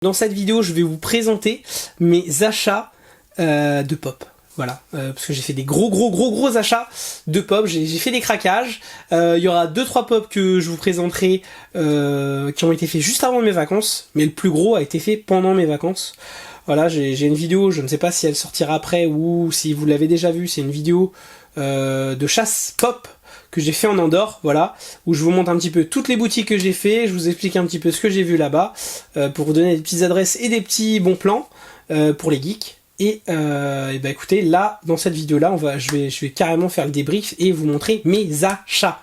Dans cette vidéo, je vais vous présenter mes achats de pop. Voilà, parce que j'ai fait des gros achats de pop, j'ai fait des craquages. Il y aura 2-3 pop que je vous présenterai qui ont été faits juste avant mes vacances, mais le plus gros a été fait pendant mes vacances. Voilà, j'ai une vidéo, je ne sais pas si elle sortira après ou si vous l'avez déjà vue, c'est une vidéo de chasse pop que j'ai fait en Andorre, voilà, où je vous montre un petit peu toutes les boutiques que j'ai fait, je vous explique un petit peu ce que j'ai vu là-bas, pour vous donner des petites adresses et des petits bons plans pour les geeks. Et bah écoutez, là, dans cette vidéo-là, je vais carrément faire le débrief et vous montrer mes achats.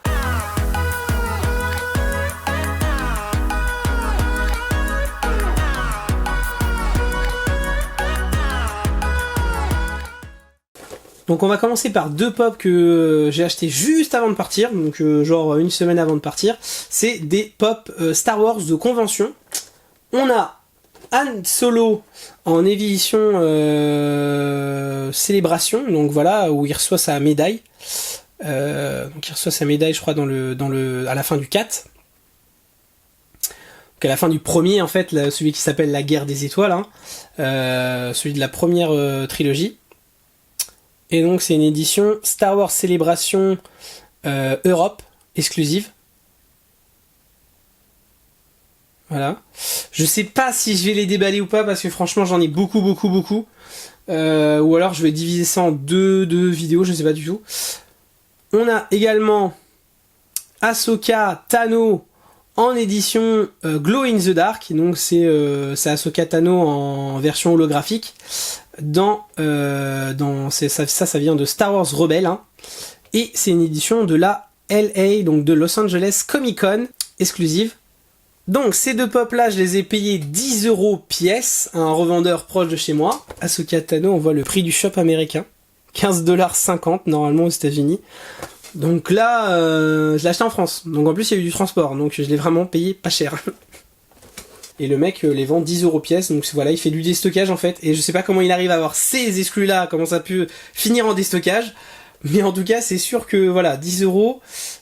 Donc on va commencer par 2 pop que j'ai acheté juste avant de partir, donc genre une semaine avant de partir. C'est des pop Star Wars de convention. On a Han Solo en édition célébration, donc voilà, où il reçoit sa médaille. Donc il reçoit sa médaille, je crois, à la fin du 4. Donc à la fin du premier, en fait, celui qui s'appelle la Guerre des Étoiles, hein, celui de la première trilogie. Et donc c'est une édition Star Wars Célébration Europe exclusive. Voilà. Je sais pas si je vais les déballer ou pas parce que franchement j'en ai beaucoup. Ou alors je vais diviser ça en deux vidéos, je sais pas du tout. On a également Ahsoka Tano en édition Glow in the Dark. Donc c'est Ahsoka Tano en version holographique. Ça vient de Star Wars Rebels, hein. Et c'est une édition de la LA, donc de Los Angeles Comic Con exclusive. Donc ces 2 pop là, je les ai payés 10 € pièce à un revendeur proche de chez moi. Ahsoka Tano, on voit le prix du shop américain, 15,50 $ normalement aux États-Unis. Donc là, je l'ai acheté en France. Donc en plus il y a eu du transport, donc je l'ai vraiment payé pas cher. Et le mec les vend 10 € pièce, donc voilà, il fait du déstockage en fait, et je sais pas comment il arrive à avoir ces exclus là, comment ça peut finir en déstockage, mais en tout cas c'est sûr que voilà, 10 €,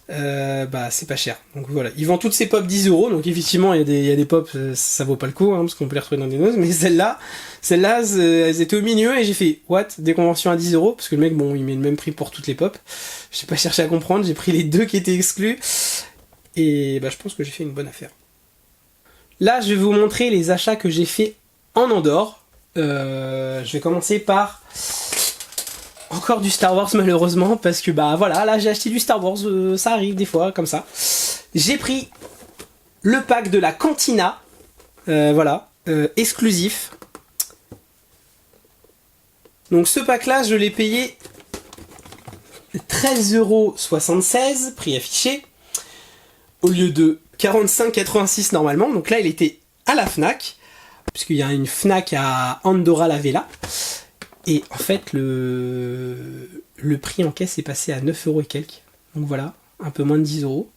bah c'est pas cher. Donc voilà, il vend toutes ses pop 10 €, donc effectivement il y a des pop, ça vaut pas le coup, hein, parce qu'on peut les retrouver dans des noses, mais celles-là, elles étaient au milieu, et j'ai fait, what, des conventions à 10 €, parce que le mec, bon, il met le même prix pour toutes les pop, j'ai pas cherché à comprendre, j'ai pris les 2 qui étaient exclus, et bah je pense que j'ai fait une bonne affaire. Là, je vais vous montrer les achats que j'ai fait en Andorre. Je vais commencer par encore du Star Wars malheureusement, parce que bah voilà, là j'ai acheté du Star Wars, ça arrive des fois comme ça. J'ai pris le pack de la Cantina, voilà, exclusif. Donc ce pack là, je l'ai payé 13,76 €, prix affiché, au lieu de 45,86 € normalement. Donc là il était à la Fnac, puisqu'il y a une Fnac à Andorra la Vella, et en fait le prix en caisse est passé à 9 € et quelques, donc voilà, un peu moins de 10 €.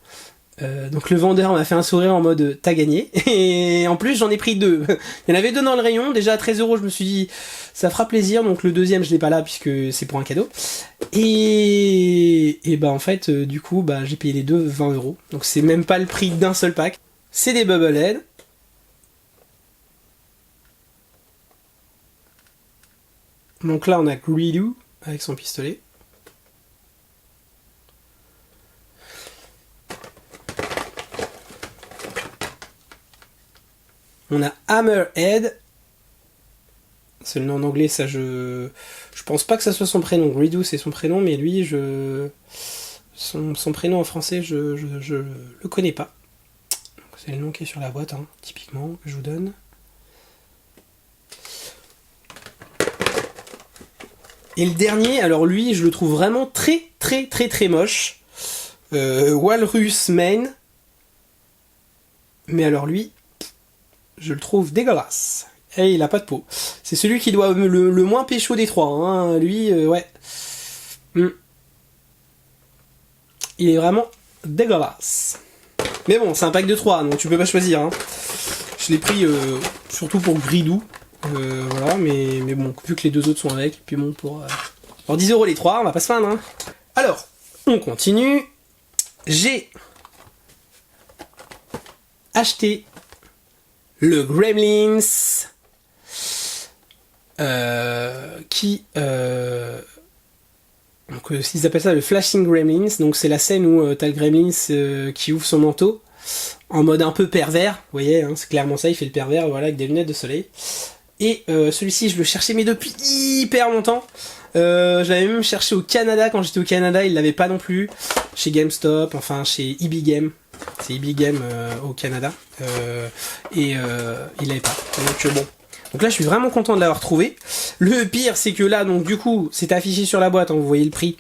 Donc le vendeur m'a fait un sourire en mode t'as gagné, et en plus j'en ai pris 2. Il y en avait 2 dans le rayon, déjà à 13 €, je me suis dit ça fera plaisir, donc le deuxième je l'ai pas là puisque c'est pour un cadeau. Et bah en fait du coup bah j'ai payé les 2 20 €, donc c'est même pas le prix d'un seul pack. C'est des Bubblehead. Donc là on a Greedo avec son pistolet. On a Hammerhead. C'est le nom en anglais, ça je pense pas que ça soit son prénom. Greedo c'est son prénom, mais lui son prénom en français je le connais pas. C'est le nom qui est sur la boîte, hein, typiquement, que je vous donne. Et le dernier, alors lui je le trouve vraiment très moche. Walrus Mane. Mais alors lui, je le trouve dégueulasse. Et il a pas de peau. C'est celui qui doit le moins pécho des 3. Hein. Lui, ouais. Il est vraiment dégueulasse. Mais bon, c'est un pack de 3, donc tu peux pas choisir. Hein. Je l'ai pris surtout pour Greedo. Voilà, mais bon, vu que les 2 autres sont avec, puis bon, pour 10 € les 3, on va pas se plaindre. Hein. Alors, on continue. J'ai acheté le Gremlins, donc ils appellent ça le Flashing Gremlins, donc c'est la scène où t'as le Gremlins qui ouvre son manteau, en mode un peu pervers, vous voyez, hein, c'est clairement ça, il fait le pervers, voilà, avec des lunettes de soleil. Et celui-ci, je le cherchais, mais depuis hyper longtemps. Je l'avais même cherché au Canada, quand j'étais au Canada, il l'avait pas non plus. Chez GameStop, enfin chez EB Game. C'est EB Game au Canada. Il l'avait pas. Donc bon. Donc là, je suis vraiment content de l'avoir trouvé. Le pire, c'est que là, donc du coup, c'était affiché sur la boîte, hein, vous voyez le prix.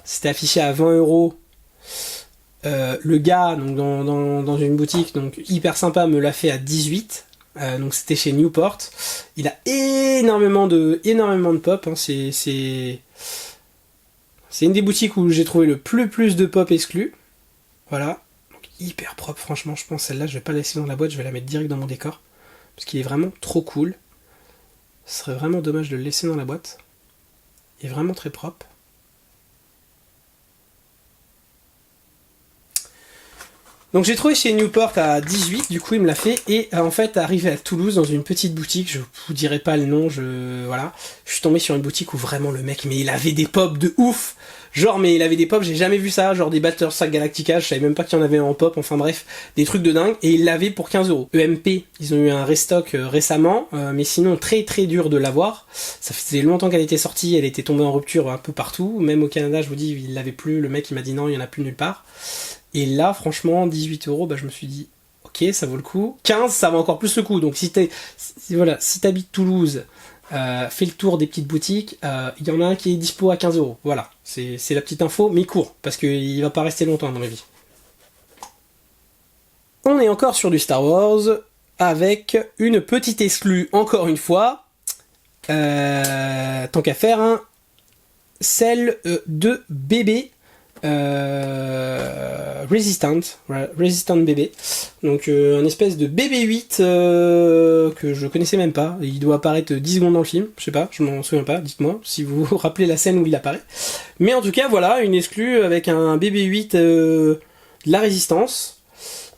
C'était affiché à 20€. Le gars, donc dans une boutique, donc hyper sympa, me l'a fait à 18. Donc c'était chez Newport. Il a énormément de pop. Hein. C'est une des boutiques où j'ai trouvé le plus de pop exclus. Voilà. Donc hyper propre, franchement, je pense celle-là, je vais pas la laisser dans la boîte, je vais la mettre direct dans mon décor. Parce qu'il est vraiment trop cool. Ce serait vraiment dommage de le laisser dans la boîte. Il est vraiment très propre. Donc j'ai trouvé chez Newport à 18, du coup il me l'a fait, et en fait arrivé à Toulouse dans une petite boutique, je vous dirai pas le nom, voilà, je suis tombé sur une boutique où vraiment le mec, mais il avait des pops de ouf, genre mais il avait des pops, j'ai jamais vu ça, genre des Battlestar Galactica, je savais même pas qu'il y en avait en pop, enfin bref, des trucs de dingue, et il l'avait pour 15€. EMP, ils ont eu un restock récemment, mais sinon très dur de l'avoir, ça faisait longtemps qu'elle était sortie, elle était tombée en rupture un peu partout, même au Canada je vous dis, il l'avait plus, le mec il m'a dit non, il y en a plus nulle part. Et là, franchement, 18€, bah, je me suis dit, ok, ça vaut le coup. 15, ça vaut encore plus le coup. Donc si t'habites Toulouse, fais le tour des petites boutiques, il y en a un qui est dispo à 15€. Voilà, c'est la petite info, mais court, parce qu'il va pas rester longtemps à mon avis. On est encore sur du Star Wars, avec une petite exclue, encore une fois. Tant qu'à faire, hein, celle de bébé. Resistant bébé, donc un espèce de bébé 8 que je connaissais même pas, il doit apparaître 10 secondes dans le film, je sais pas, je m'en souviens pas, dites-moi si vous vous rappelez la scène où il apparaît, mais en tout cas voilà, une exclue avec un bébé 8 de la résistance.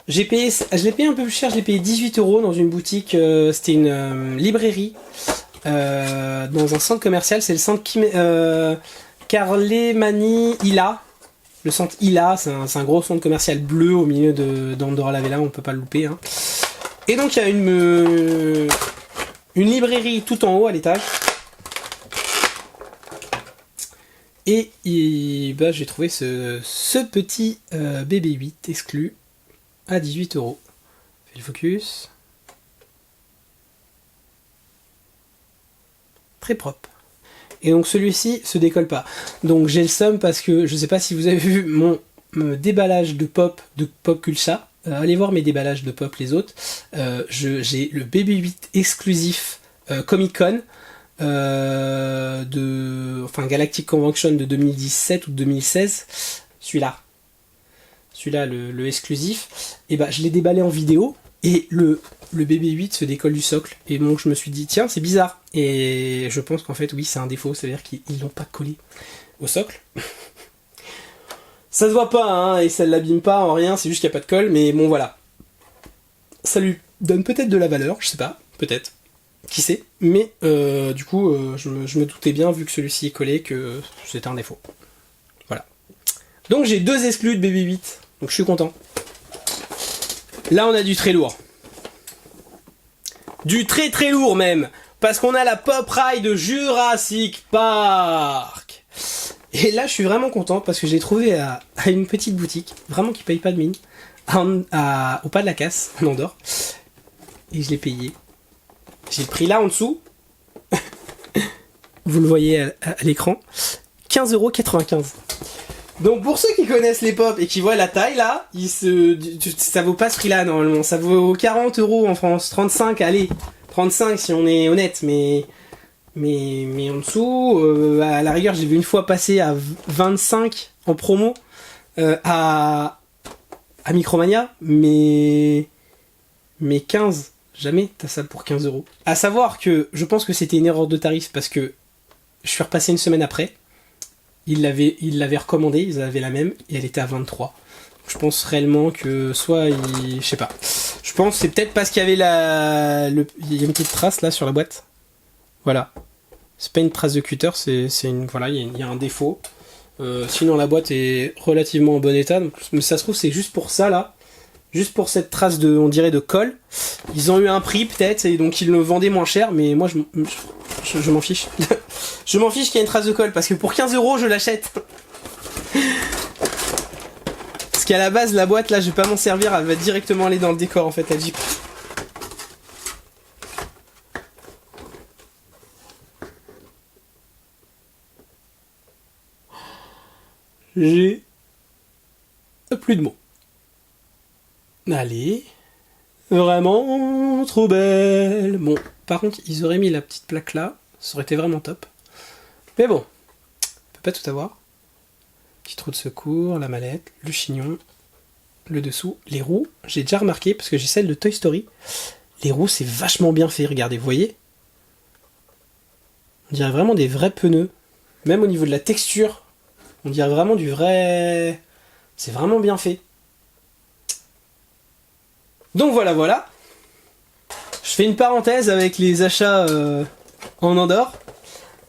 Je l'ai payé un peu plus cher, je l'ai payé 18€ dans une boutique, c'était une librairie dans un centre commercial, c'est le centre Carlemany Ila. Le centre Ila, c'est un gros centre commercial bleu au milieu d'Andorra la Vella, on peut pas le louper. Hein. Et donc il y a une librairie tout en haut à l'étage. Et bah, j'ai trouvé ce petit bébé 8 exclu à 18€. Fais le focus. Très propre. Et donc celui-ci se décolle pas. Donc j'ai le seum parce que je sais pas si vous avez vu mon déballage de pop Kulcha. Allez voir mes déballages de pop les autres. J'ai le BB8 exclusif Comic Con Galactic Convention de 2017 ou 2016. Celui-là le exclusif. Et bah je l'ai déballé en vidéo et le BB8 se décolle du socle. Et donc je me suis dit, tiens, c'est bizarre. Et je pense qu'en fait, oui, c'est un défaut. C'est-à-dire qu'ils l'ont pas collé au socle. Ça se voit pas, hein, et ça ne l'abîme pas en rien. C'est juste qu'il n'y a pas de colle. Mais bon, voilà. Ça lui donne peut-être de la valeur. Je sais pas. Peut-être. Qui sait. Mais du coup, je me doutais bien, vu que celui-ci est collé, que c'était un défaut. Voilà. Donc j'ai 2 exclus de BB8. Donc je suis content. Là, on a du très lourd. Du très lourd même. Parce qu'on a la Pop Ride de Jurassic Park. Et là, je suis vraiment content parce que j'ai trouvé à une petite boutique, vraiment qui paye pas de mine, au pas de la casse, en Andorre. Et je l'ai payé. J'ai le prix là en dessous. Vous le voyez à l'écran. 15,95€. Donc pour ceux qui connaissent les pop et qui voient la taille là, ça vaut pas ce prix là normalement, ça vaut 40€ en France, 35, allez, 35 si on est honnête, mais en dessous, à la rigueur j'ai vu une fois passer à 25 en promo à Micromania, mais 15, jamais t'as ça pour 15€. À savoir que je pense que c'était une erreur de tarif parce que je suis repassé une semaine après. Ils l'avaient recommandé, ils avaient la même, et elle était à 23. Je pense réellement que soit je sais pas. Je pense que c'est peut-être parce qu'il y avait il y a une petite trace là sur la boîte. Voilà. C'est pas une trace de cutter, c'est une... Voilà, il y a un défaut. Sinon la boîte est relativement en bon état. Donc, mais ça se trouve c'est juste pour ça là. Juste pour cette trace de, on dirait, de colle. Ils ont eu un prix peut-être et donc ils le vendaient moins cher. Mais moi je m'en fiche. Je m'en fiche qu'il y ait une trace de colle parce que pour 15 € je l'achète. Parce qu'à la base la boîte là je vais pas m'en servir, elle va directement aller dans le décor en fait à Jeep. J'ai plus de mots. Allez. Vraiment trop belle. Bon, par contre, ils auraient mis la petite plaque là. Ça aurait été vraiment top. Mais bon, on peut pas tout avoir. Petit trou de secours, la mallette, le chignon, le dessous, les roues. J'ai déjà remarqué, parce que j'ai celle de Toy Story. Les roues, c'est vachement bien fait, regardez, vous voyez? On dirait vraiment des vrais pneus. Même au niveau de la texture, on dirait vraiment du vrai... C'est vraiment bien fait. Donc voilà. Je fais une parenthèse avec les achats en Andorre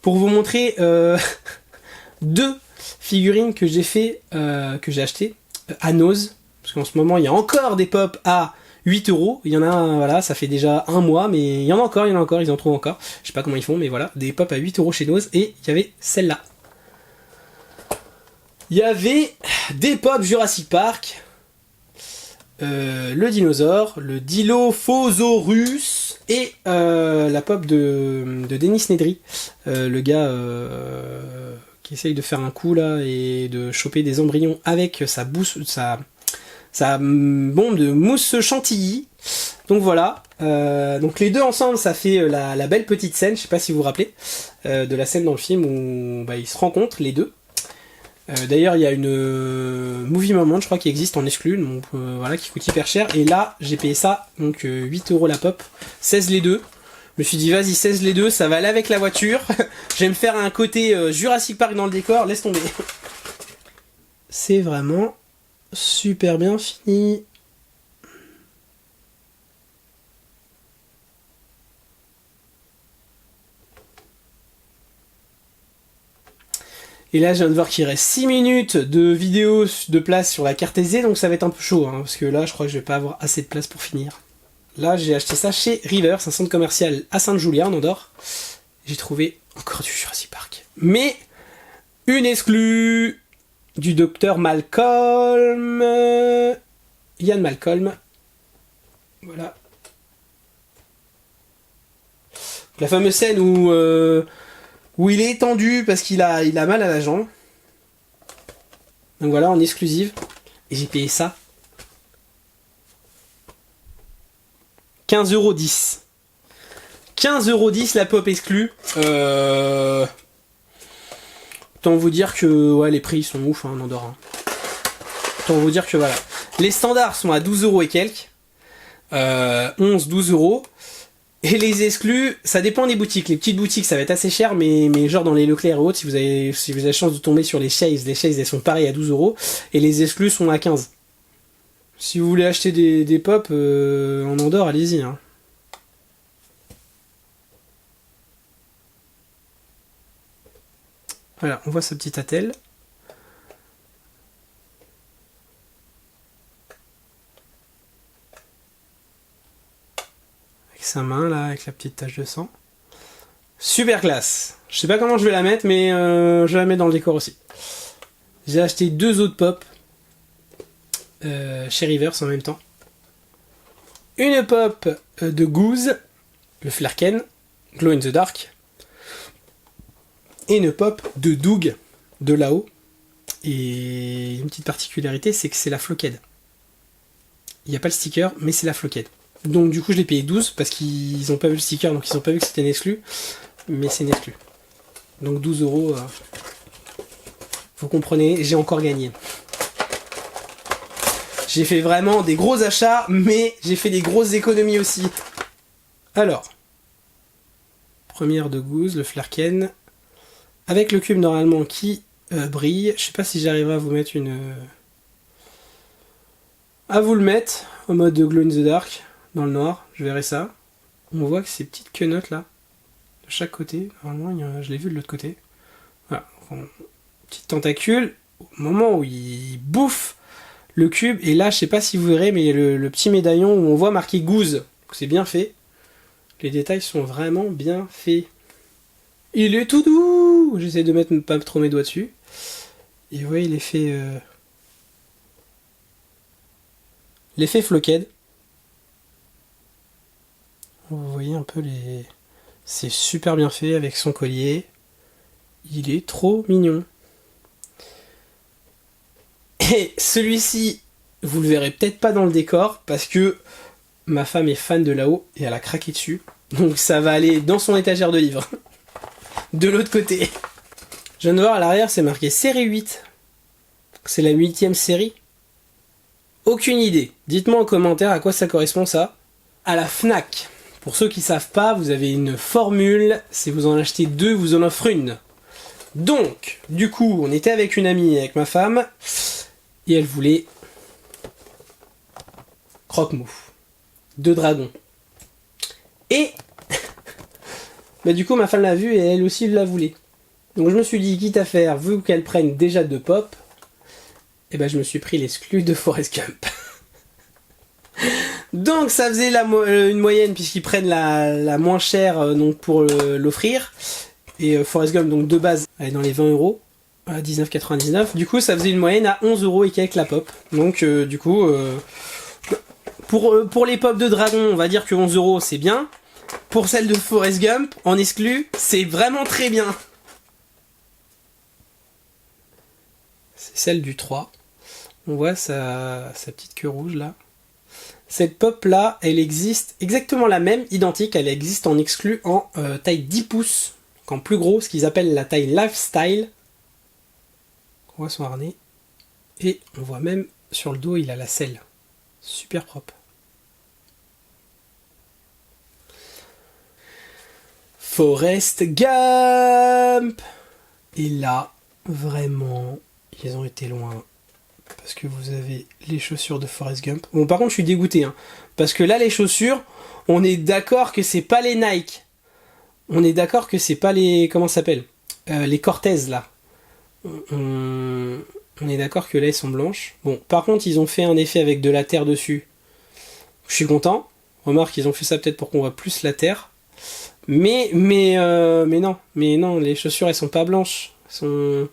pour vous montrer 2 figurines que j'ai fait, que j'ai acheté à Nose. Parce qu'en ce moment, il y a encore des pop à 8 €. Il y en a, voilà, ça fait déjà un mois, mais il y en a encore, ils en trouvent encore. Je sais pas comment ils font, mais voilà, des pop à 8 € chez Nose. Et il y avait celle-là. Il y avait des pop Jurassic Park. Le dinosaure, le Dilophosaurus et la pop de Denis Nedry, le gars qui essaye de faire un coup là et de choper des embryons avec sa bombe de mousse chantilly. Donc voilà, donc les deux ensemble ça fait la belle petite scène, je sais pas si vous vous rappelez de la scène dans le film où ils se rencontrent les deux. D'ailleurs il y a une Movie Moment je crois qui existe en exclu, donc voilà, qui coûte hyper cher, et là j'ai payé ça donc 8 € la pop, 16 les deux. Je me suis dit vas-y 16 les deux, ça va aller avec la voiture. Je vais me faire un côté Jurassic Park dans le décor, laisse tomber. C'est vraiment super bien fini. Et là, je viens de voir qu'il reste 6 minutes de vidéo de place sur la carte SD, donc ça va être un peu chaud, hein, parce que là, je crois que je vais pas avoir assez de place pour finir. Là, j'ai acheté ça chez Rivers, un centre commercial à Sainte-Julia, en Andorre. J'ai trouvé encore du Jurassic Park. Mais, une exclue du docteur Malcolm. Ian Malcolm. Voilà. La fameuse scène où il est étendu parce qu'il a mal à la jambe. Donc voilà, en exclusive. Et j'ai payé ça 15,10 €. 15,10 € la pop exclue. Autant vous dire que ouais, les prix sont ouf en Andorre. Autant vous dire que voilà. Les standards sont à 12 € et quelques. 11-12 €. Et les exclus, ça dépend des boutiques. Les petites boutiques, ça va être assez cher, mais genre dans les Leclerc et autres, si vous avez la chance de tomber sur les chaises elles sont pareilles à 12 €, et les exclus sont à 15. Si vous voulez acheter des pop en Andorre, allez-y. Hein. Voilà, on voit sa petite attelle. Sa main là avec la petite tache de sang. Super classe. Je sais pas comment je vais la mettre, mais je vais la mettre dans le décor aussi. J'ai acheté 2 autres pop chez Rivers en même temps. Une pop de Goose, le Flarken, Glow in the Dark, et une pop de Doug de là-haut. Et une petite particularité, c'est que c'est la Flockhead. Il n'y a pas le sticker, mais c'est la Flockhead. Donc du coup je l'ai payé 12 parce qu'ils ont pas vu le sticker, donc ils ont pas vu que c'était une exclue, mais c'est une exclue. Donc 12 €, vous comprenez, j'ai encore gagné. J'ai fait vraiment des gros achats, mais j'ai fait des grosses économies aussi. Alors, première de Goose, le Flarken, avec le cube normalement qui brille. Je sais pas si j'arriverai à vous mettre à vous le mettre, en mode de Glow in the Dark. dans le noir, je verrai ça. On voit que ces petites quenottes là, de chaque côté, normalement je l'ai vu de l'autre côté. Voilà, petite tentacule, au moment où il bouffe le cube, et là je sais pas si vous verrez, mais le petit médaillon où on voit marqué Goose, c'est bien fait. Les détails sont vraiment bien faits. Il est tout doux. J'essaie de mettre pas trop mes doigts dessus. Et vous voyez l'effet Flockhead. Vous voyez un peu les... C'est super bien fait avec son collier. Il est trop mignon. Et celui-ci, vous le verrez peut-être pas dans le décor parce que ma femme est fan de là-haut et elle a craqué dessus. Donc ça va aller dans son étagère de livres. De l'autre côté. Je viens de voir à l'arrière, c'est marqué série 8. C'est la 8ème série. Aucune idée. Dites-moi en commentaire à quoi ça correspond ça. À la Fnac. Pour ceux qui savent pas, vous avez une formule. Si vous en achetez 2, vous en offrez une. Donc, du coup, on était avec une amie, avec ma femme, et elle voulait croque-mou. 2 dragons. Et bah, du coup, ma femme l'a vu et elle aussi la voulait. Donc je me suis dit, quitte à faire, vu qu'elle prenne déjà 2 pop, et ben je me suis pris l'exclu de Forrest Gump. Donc ça faisait une moyenne puisqu'ils prennent la moins chère donc pour l'offrir. Et Forrest Gump donc de base elle est dans les 20 euros à 19,99. Du coup ça faisait une moyenne à 11 euros et quelques la pop. Donc du coup pour les pop de dragon on va dire que 11 euros c'est bien. Pour celle de Forrest Gump en exclu c'est vraiment très bien. C'est celle du 3. On voit sa petite queue rouge là. Cette pop là, elle existe exactement la même, identique, elle existe en exclu en taille 10 pouces, donc en plus gros, ce qu'ils appellent la taille lifestyle. On voit son harnais. Et on voit même sur le dos, il a la selle. Super propre. Forrest Gump! Et là, vraiment, ils ont été loin. Parce que vous avez les chaussures de Forrest Gump. Bon, par contre, je suis dégoûté. Hein, parce que là, les chaussures, on est d'accord que c'est pas les Nike. On est d'accord que c'est pas les... Comment ça s'appelle les Cortez, là. On est d'accord que là, elles sont blanches. Bon, par contre, ils ont fait un effet avec de la terre dessus. Je suis content. Remarque, ils ont fait ça peut-être pour qu'on voit plus la terre. Mais non, les chaussures, elles sont pas blanches. Elles sont...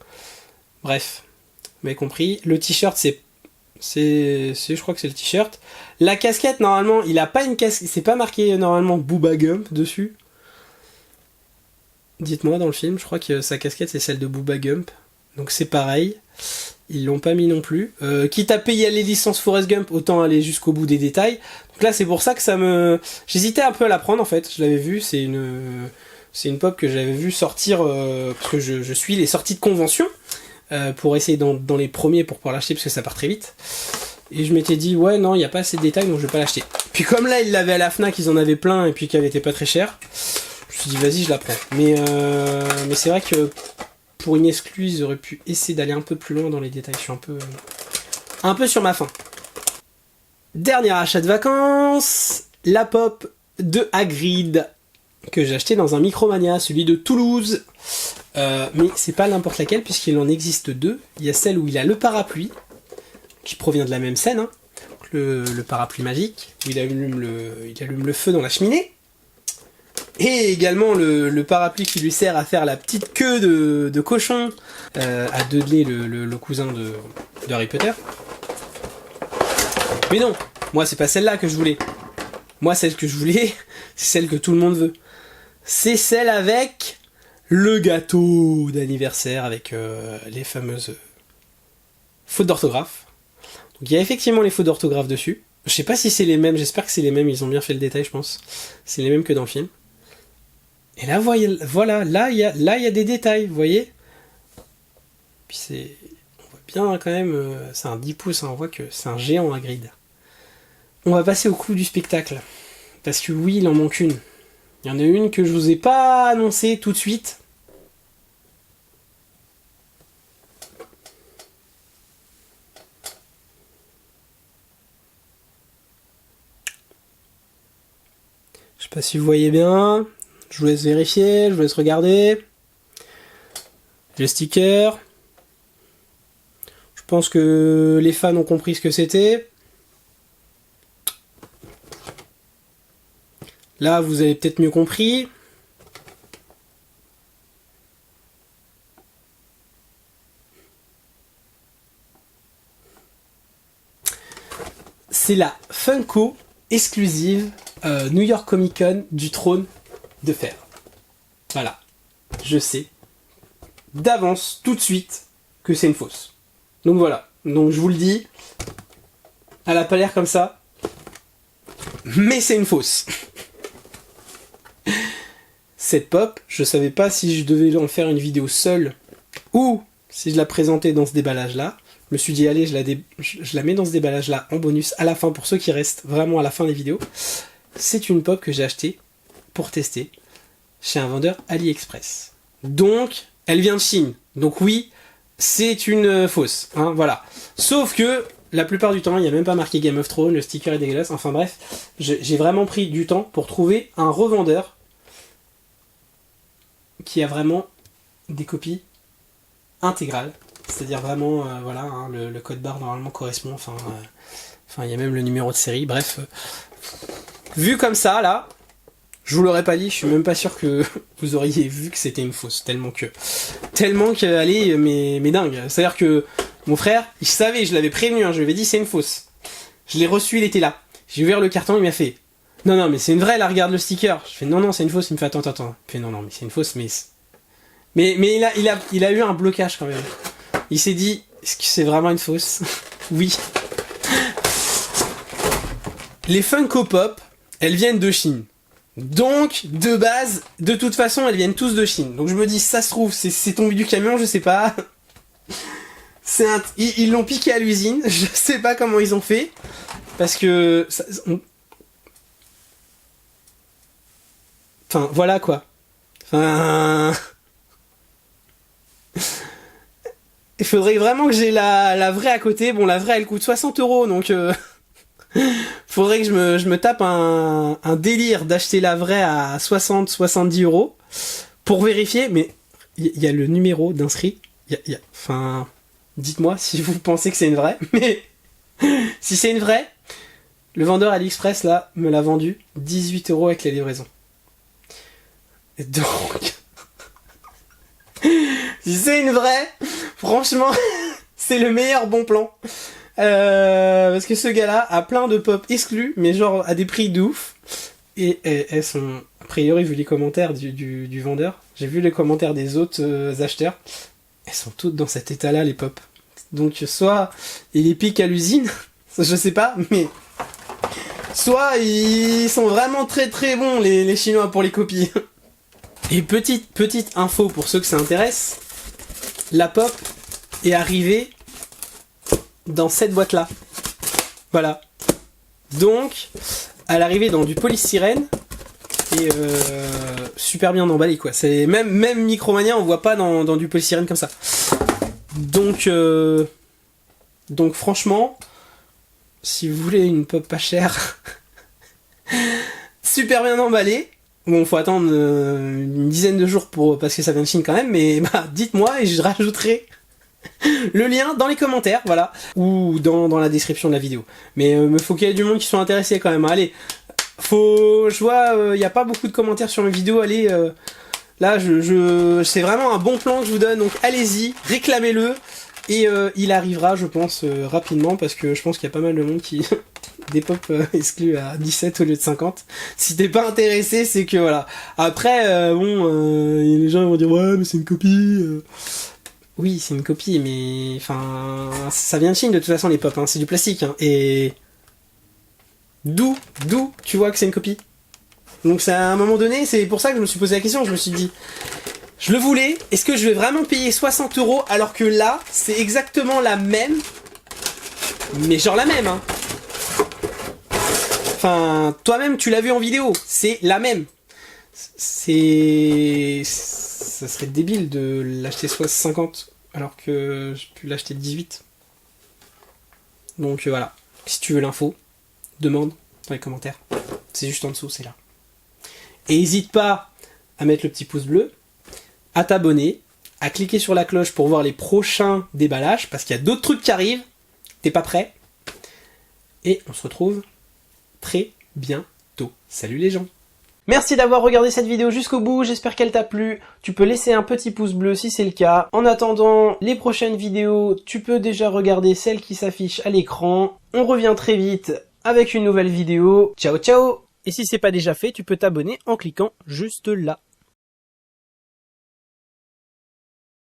Bref. Vous m'avez compris. Le t-shirt, je crois que c'est le t-shirt. La casquette, normalement, il a pas une casquette. C'est pas marqué normalement Booba Gump dessus. Dites-moi dans le film, je crois que sa casquette c'est celle de Booba Gump. Donc c'est pareil. Ils l'ont pas mis non plus. Quitte à payer les licences Forrest Gump, autant aller jusqu'au bout des détails. Donc là, c'est pour ça que j'hésitais un peu à la prendre en fait. Je l'avais vu, c'est une pop que j'avais vu sortir parce que je suis les sorties de convention. Pour essayer dans les premiers pour pouvoir l'acheter parce que ça part très vite. Et je m'étais dit ouais non il n'y a pas assez de détails donc je vais pas l'acheter. Puis comme là ils l'avaient à la Fnac, ils en avaient plein et puis qu'elle était pas très chère, je me suis dit vas-y je la prends. Mais c'est vrai que pour une exclue ils auraient pu essayer d'aller un peu plus loin dans les détails. Je suis un peu sur ma faim. Dernier achat de vacances, la pop de Hagrid que j'ai acheté dans un Micromania, celui de Toulouse. Mais c'est pas n'importe laquelle puisqu'il en existe 2. Il y a celle où il a le parapluie qui provient de la même scène, hein. Le parapluie magique où il allume le feu dans la cheminée, et également le parapluie qui lui sert à faire la petite queue de cochon à Dudley, le cousin de Harry Potter. Mais non, moi c'est pas celle-là que je voulais. Moi celle que je voulais, c'est celle que tout le monde veut. C'est celle avec le gâteau d'anniversaire avec les fameuses fautes d'orthographe. Donc il y a effectivement les fautes d'orthographe dessus. Je sais pas si c'est les mêmes, j'espère que c'est les mêmes, ils ont bien fait le détail je pense. C'est les mêmes que dans le film. Et là voilà, là il y a des détails, vous voyez. Puis on voit bien quand même, c'est un 10 pouces, hein, on voit que c'est un géant Hagrid. On va passer au clou du spectacle. Parce que oui, il en manque une. Il y en a une que je vous ai pas annoncée tout de suite. sais pas si vous voyez bien. Je vous laisse vérifier, je vous laisse regarder. Les stickers. Je pense que les fans ont compris ce que c'était. Là, vous avez peut-être mieux compris. C'est la Funko exclusive New York Comic Con du Trône de Fer. Voilà. Je sais d'avance, tout de suite, que c'est une fausse. Donc voilà. Donc je vous le dis. Elle a pas l'air comme ça. Mais c'est une fausse. Cette pop, je savais pas si je devais en faire une vidéo seule ou si je la présentais dans ce déballage-là. Je me suis dit, allez, je la mets dans ce déballage-là en bonus à la fin pour ceux qui restent vraiment à la fin des vidéos. C'est une pop que j'ai achetée pour tester chez un vendeur AliExpress. Donc, elle vient de Chine. Donc oui, c'est une fausse. Hein, voilà. Sauf que la plupart du temps, il n'y a même pas marqué Game of Thrones, le sticker est dégueulasse. Enfin bref, j'ai vraiment pris du temps pour trouver un revendeur qui a vraiment des copies intégrales. C'est-à-dire vraiment, voilà, hein, le code barre normalement correspond. Enfin, il y a même le numéro de série. Bref, vu comme ça, là, je vous l'aurais pas dit. Je suis même pas sûr que vous auriez vu que c'était une fausse. Tellement que, allez, mais dingue. C'est-à-dire que mon frère, il savait, je l'avais prévenu. Hein, je lui avais dit c'est une fausse. Je l'ai reçu, il était là. J'ai ouvert le carton, il m'a fait. Non, mais c'est une vraie, là, regarde le sticker. Je fais non, c'est une fausse. Il me fait attends. Il fait non, mais c'est une fausse, mais il a eu un blocage quand même. Il s'est dit, est-ce que c'est vraiment une fausse? Oui. Les Funko Pop, elles viennent de Chine. Donc, de base, de toute façon, elles viennent tous de Chine. Donc je me dis, ça se trouve, c'est tombé du camion, je sais pas. Ils l'ont piqué à l'usine, je sais pas comment ils ont fait. Parce que... Enfin, voilà quoi. Enfin... Il faudrait vraiment que j'ai la vraie à côté. Bon, la vraie, elle coûte 60 €, donc... faudrait que je me tape un délire d'acheter la vraie à 60-70 € pour vérifier, mais il y a le numéro d'inscrit. Enfin, dites-moi si vous pensez que c'est une vraie, mais si c'est une vraie, le vendeur AliExpress, là, me l'a vendu 18 € avec la livraison. Et donc... si c'est une vraie, franchement, c'est le meilleur bon plan. Parce que ce gars-là a plein de pop exclus, mais genre à des prix de ouf. Et elles sont, a priori, vu les commentaires du vendeur, j'ai vu les commentaires des autres acheteurs, elles sont toutes dans cet état-là, les pop. Donc soit il les pique à l'usine, je sais pas, mais soit ils sont vraiment très très bons les Chinois pour les copies. Et petite info pour ceux que ça intéresse, la pop est arrivée dans cette boîte-là. Voilà. Donc, elle est arrivée dans du polystyrène et super bien emballé quoi. C'est même Micromania, on voit pas dans du polystyrène comme ça. Donc franchement, si vous voulez une pop pas chère, super bien emballée. Bon, faut attendre une dizaine de jours parce que ça vient de Chine quand même, mais bah dites-moi et je rajouterai le lien dans les commentaires, voilà, ou dans la description de la vidéo. Mais faut qu'il y ait du monde qui soit intéressé quand même. Allez, je vois, y a pas beaucoup de commentaires sur mes vidéos. Allez, là, c'est vraiment un bon plan que je vous donne. Donc allez-y, réclamez-le et il arrivera, je pense, rapidement parce que je pense qu'il y a pas mal de monde qui des pop exclus à 17 au lieu de 50. Si t'es pas intéressé, c'est que voilà. Après, les gens vont dire ouais, mais c'est une copie. Oui, c'est une copie, mais enfin, ça vient de Chine de toute façon les pop, hein, c'est du plastique, hein, et d'où tu vois que c'est une copie. Donc c'est à un moment donné, c'est pour ça que je me suis posé la question, je me suis dit, je le voulais, est-ce que je vais vraiment payer 60 € alors que là, c'est exactement la même, mais genre la même, hein. Enfin, toi-même tu l'as vu en vidéo, c'est la même. Ça serait débile de l'acheter 50 alors que je peux l'acheter 18. Donc voilà. Si tu veux l'info, demande dans les commentaires. C'est juste en dessous, c'est là. Et n'hésite pas à mettre le petit pouce bleu, à t'abonner, à cliquer sur la cloche pour voir les prochains déballages, parce qu'il y a d'autres trucs qui arrivent. T'es pas prêt? Et on se retrouve très bientôt. Salut les gens! Merci d'avoir regardé cette vidéo jusqu'au bout, j'espère qu'elle t'a plu. Tu peux laisser un petit pouce bleu si c'est le cas. En attendant les prochaines vidéos, tu peux déjà regarder celles qui s'affichent à l'écran. On revient très vite avec une nouvelle vidéo. Ciao ciao! Et si c'est pas déjà fait, tu peux t'abonner en cliquant juste là.